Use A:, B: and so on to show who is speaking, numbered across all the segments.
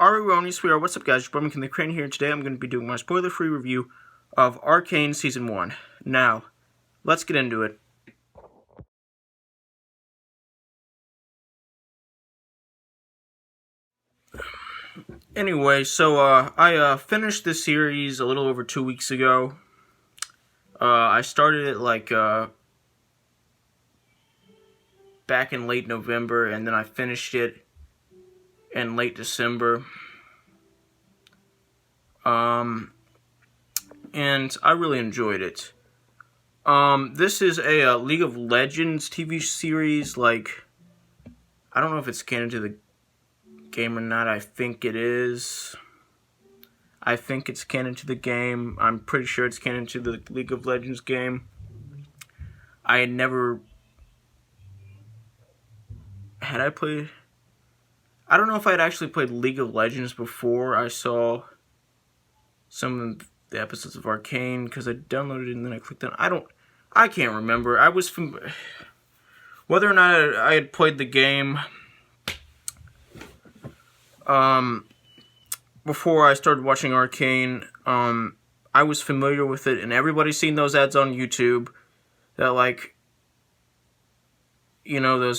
A: Arcane, we are. What's up, guys? Your boy McKinley, Crain here. Today I'm going to be doing my spoiler-free review of Arcane Season 1. Now, let's get into it. Anyway, so I finished this series a little over 2 weeks ago. I started it back in late November, and then I finished it in late December. And I really enjoyed it. This is a League of Legends TV series. I don't know if it's canon to the game or not. I think it is. I think it's canon to the game. I'm pretty sure it's canon to the League of Legends game. I had never... Had I played... I don't know if I had actually played League of Legends before I saw some of the episodes of Arcane, because I downloaded it and then I clicked on... I can't remember. Whether or not I had played the game before I started watching Arcane, I was familiar with it, and everybody's seen those ads on YouTube that,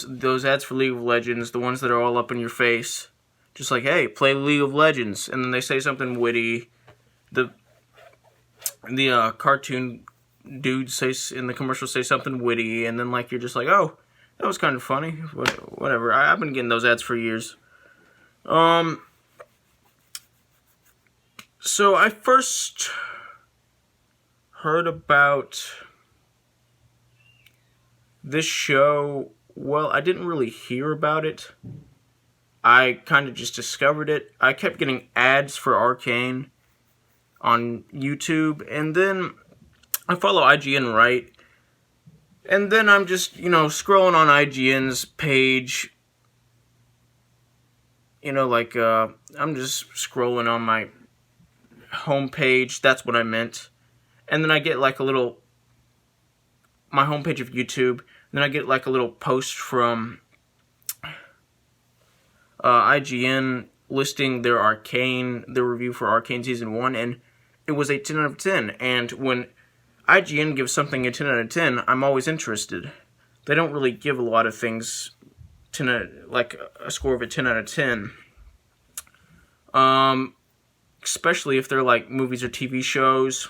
A: those ads for League of Legends, the ones that are all up in your face, just like, hey, play League of Legends, and then they say something witty. The cartoon dude says in the commercial say something witty, and then you're just like, oh, that was kind of funny. Whatever. I've been getting those ads for years. So I first heard about this show. Well, I didn't really hear about it. I kind of just discovered it. I kept getting ads for Arcane on YouTube, and then I follow IGN, right? And then I'm just, scrolling on IGN's page. I'm just scrolling on my homepage. That's what I meant. And then I get my homepage of YouTube. Then I get a little post from IGN listing their review for Arcane Season 1, and it was a 10 out of 10, and when IGN gives something a 10 out of 10, I'm always interested. They don't really give a lot of things a score of a 10 out of 10. Especially if they're movies or TV shows.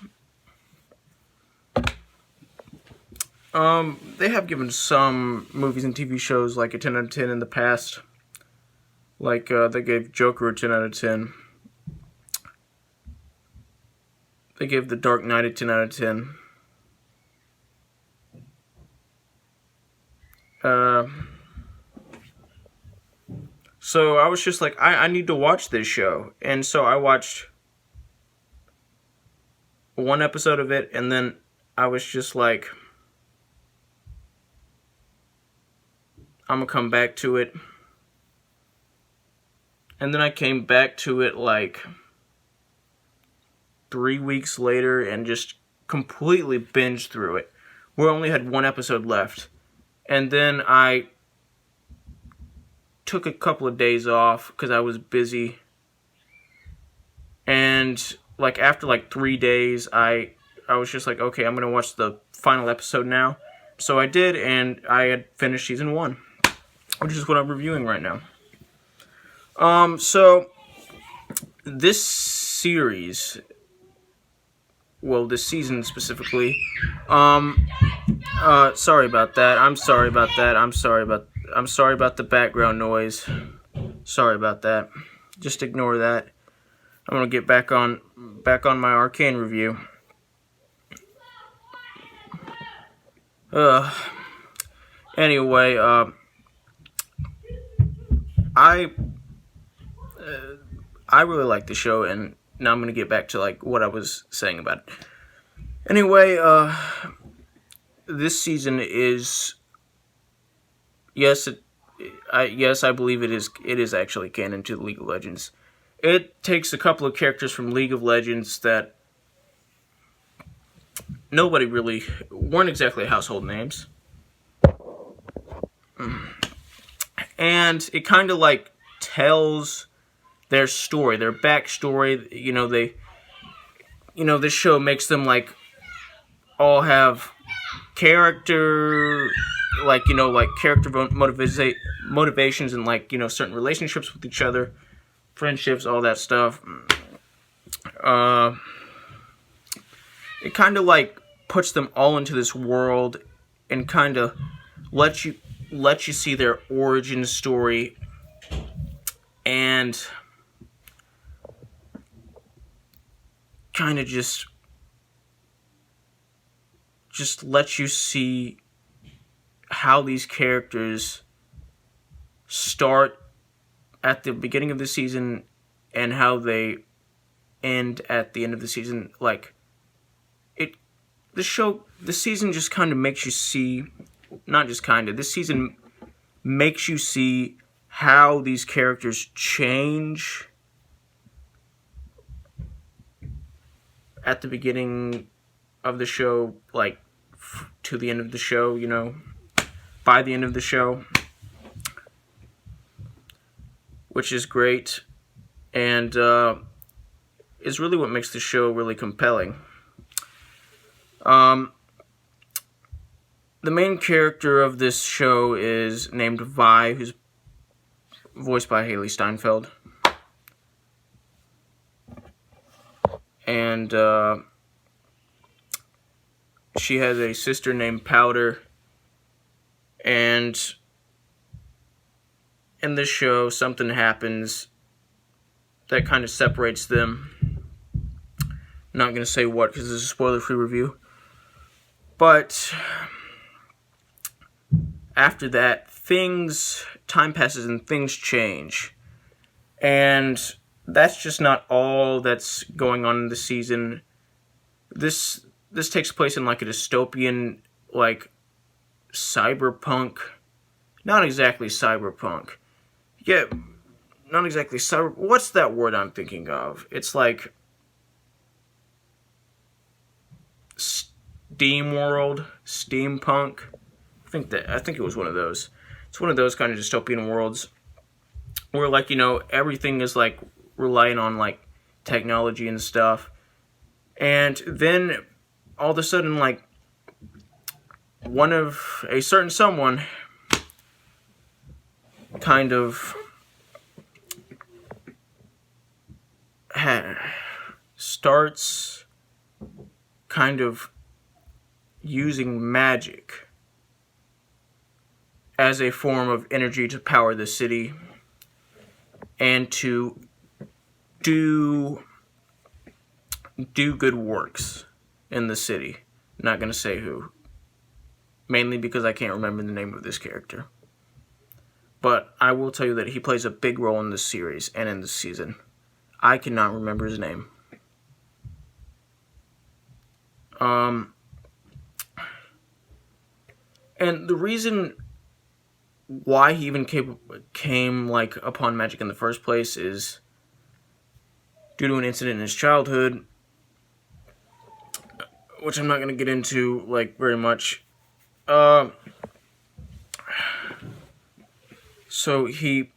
A: They have given some movies and TV shows a 10 out of 10 in the past. They gave Joker a 10 out of 10. They gave The Dark Knight a 10 out of 10. So I was just I need to watch this show. And so I watched one episode of it, and then I was just I'm gonna come back to it. And then I came back to it 3 weeks later and just completely binged through it. We only had one episode left. And then I took a couple of days off because I was busy. And after 3 days, I was just okay, I'm going to watch the final episode now. So I did, and I had finished Season 1, which is what I'm reviewing right now. So this series... Well, this season specifically. Sorry about that. I'm sorry about the background noise. Sorry about that. Just ignore that. I'm gonna get back on my Arcane review. Anyway, I really like the show, and now I'm going to get back to what I was saying about it. Anyway, this season is, yes, I believe it is actually canon to League of Legends. It takes a couple of characters from League of Legends that nobody really weren't exactly household names. And it kind of tells their story, their backstory. This show makes them like all have character, like character motivations, and like certain relationships with each other, friendships, all that stuff. It kind of like puts them all into this world and kind of lets you see their origin story, and kind of just lets you see how these characters start at the beginning of the season and how they end at the end of the season. Like, the season just kind of makes you see, not just kind of, this season makes you see how these characters change at the beginning of the show, like, to the end of the show, by the end of the show, which is great, and is really what makes the show really compelling. The main character of this show is named Vi, who's voiced by Haley Steinfeld. And she has a sister named Powder. And in this show, something happens that kind of separates them. I'm not going to say what, because this is a spoiler-free review. But after that, time passes and things change. And that's just not all that's going on in the season. This takes place in like a dystopian, like, cyberpunk. Not exactly cyberpunk. Yeah, not exactly cyber. What's that word I'm thinking of? It's like Steam World, steampunk. I think it was one of those. It's one of those kind of dystopian worlds where, like, everything is like relying on like technology and stuff. And then all of a sudden, like, a certain someone kind of starts kind of using magic as a form of energy to power the city and to do good works in the city. I'm not going to say who. Mainly because I can't remember the name of this character. But I will tell you that he plays a big role in this series and in this season. I cannot remember his name. And the reason why he even came like upon magic in the first place is due to an incident in his childhood, which I'm not going to get into like very much. So he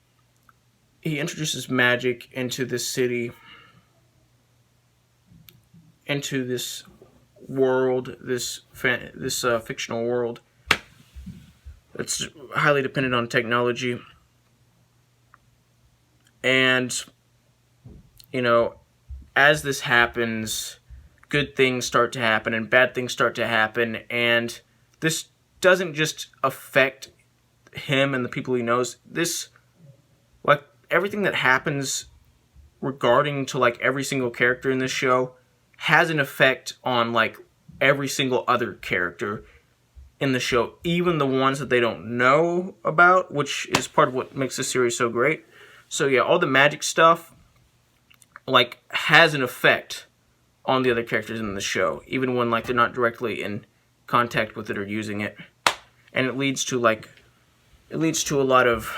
A: introduces magic into this city, into this world, this fictional world that's highly dependent on technology. And, as this happens, good things start to happen and bad things start to happen. And this doesn't just affect him and the people he knows. This, like, everything that happens regarding to, like, every single character in this show has an effect on, like, every single other character in the show, even the ones that they don't know about, which is part of what makes this series so great. So yeah, all the magic stuff, like, has an effect on the other characters in the show, even when, like, they're not directly in contact with it or using it. And it leads to a lot of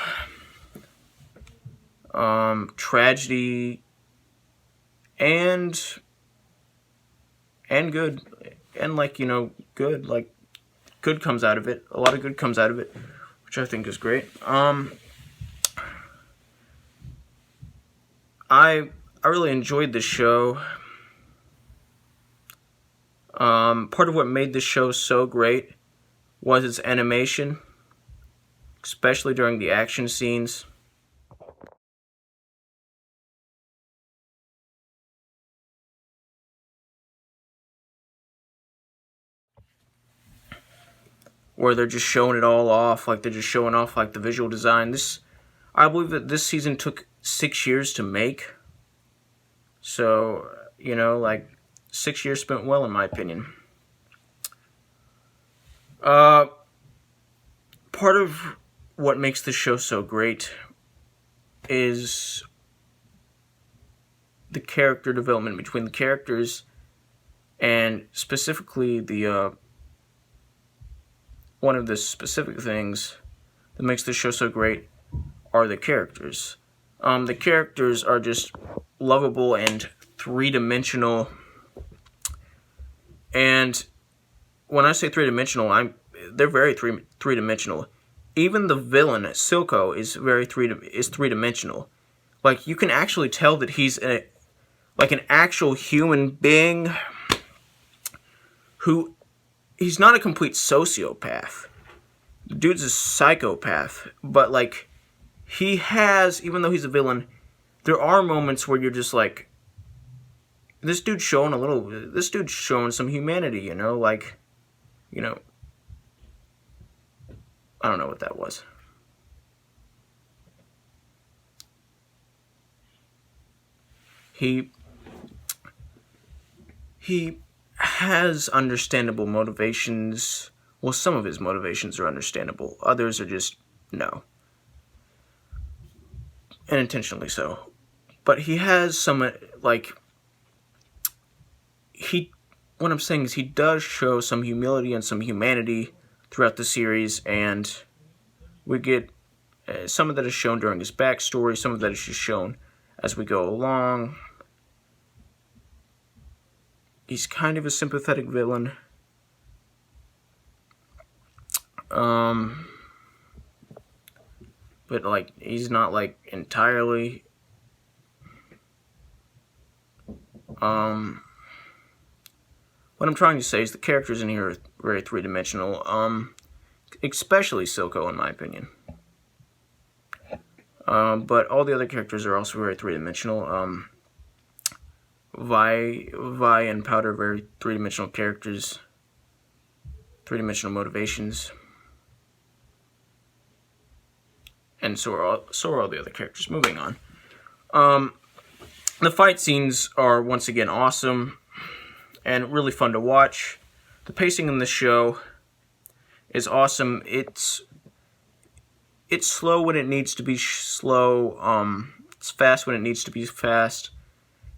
A: tragedy and good, and good, like, good comes out of it. A lot of good comes out of it, which I think is great. I really enjoyed the show. Part of what made the show so great was its animation, especially during the action scenes. Where they're just showing it all off, like they're just showing off like the visual design. I believe that this season took 6 years to make. So, like 6 years spent well, in my opinion. Part of what makes the show so great is the character development between the characters, and specifically one of the specific things that makes the show so great are the characters. The characters are just lovable and three-dimensional. And when I say three-dimensional, they're very three-dimensional. Even the villain, Silco, is three-dimensional. Like, you can actually tell that he's an actual human being who, he's not a complete sociopath. The dude's a psychopath, but like, he has, even though he's a villain, there are moments where you're just like, this dude's showing some humanity, like, I don't know what that was. He has understandable motivations. Well, some of his motivations are understandable. Others are just, no. And intentionally so. But he has some, what I'm saying is he does show some humility and some humanity throughout the series, and we get some of that is shown during his backstory, some of that is just shown as we go along. He's kind of a sympathetic villain. But like, he's not like entirely. What I'm trying to say is the characters in here are very three-dimensional. Especially Silco, in my opinion. But all the other characters are also very three-dimensional. Vi and Powder are very three-dimensional characters. Three-dimensional motivations. And so are all the other characters. Moving on. The fight scenes are once again awesome and really fun to watch. The pacing in the show is awesome. It's slow when it needs to be slow. It's fast when it needs to be fast.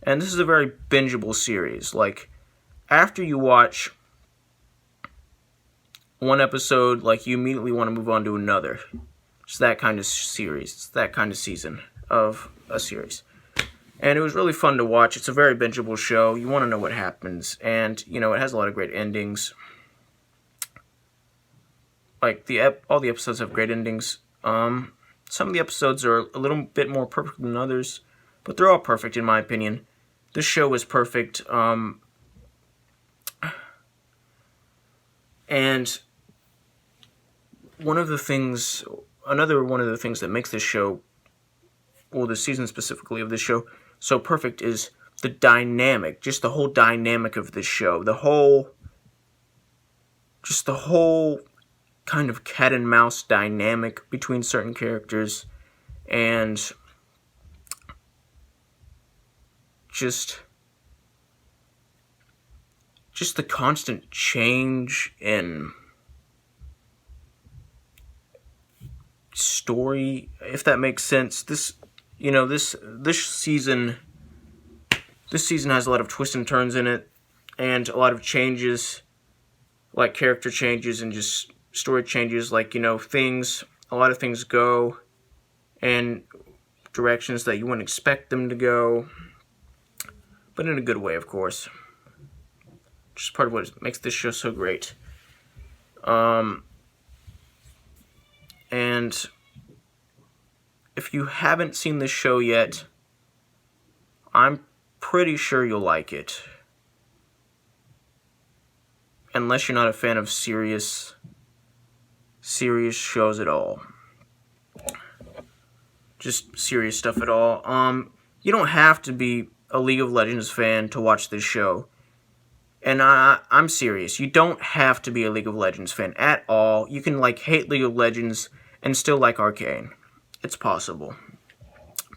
A: And this is a very bingeable series. Like, after you watch one episode, like, you immediately want to move on to another. It's that kind of series. It's that kind of season of a series. And it was really fun to watch. It's a very bingeable show. You want to know what happens. And, it has a lot of great endings. Like, all the episodes have great endings. Some of the episodes are a little bit more perfect than others. But they're all perfect, in my opinion. This show is perfect. And another one of the things that makes this show, well, the season specifically of this show, so perfect is the dynamic, just the whole dynamic of this show. The whole kind of cat and mouse dynamic between certain characters, and just the constant change in story, if that makes sense. This season has a lot of twists and turns in it, and a lot of changes, like character changes and just story changes. Like, a lot of things go in directions that you wouldn't expect them to go, but in a good way, of course. Just part of what makes this show so great. And if you haven't seen this show yet, I'm pretty sure you'll like it. Unless you're not a fan of serious shows at all. Just serious stuff at all. You don't have to be a League of Legends fan to watch this show. And I'm serious. You don't have to be a League of Legends fan at all. You can hate League of Legends and still like Arcane. It's possible.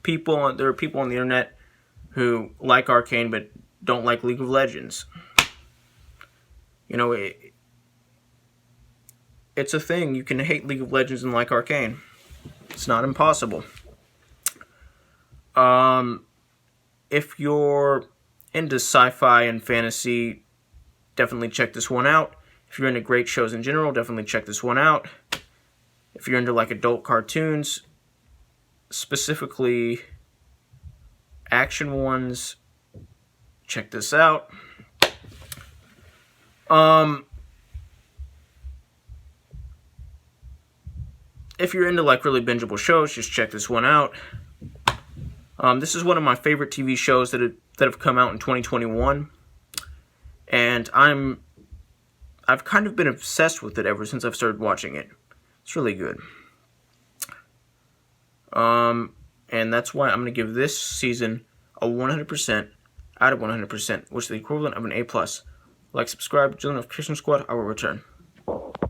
A: There are people on the internet who like Arcane but don't like League of Legends. It's a thing. You can hate League of Legends and like Arcane. It's not impossible. If you're into sci-fi and fantasy, definitely check this one out. If you're into great shows in general, definitely check this one out. If you're into adult cartoons, specifically action ones, check this out. If you're into really bingeable shows, just check this one out. This is one of my favorite TV shows that have come out in 2021, and I've kind of been obsessed with it ever since I've started watching it. It's really good. And that's why I'm going to give this season a 100% out of 100%, which is the equivalent of an A+. Like, subscribe, join the notification squad. I will return.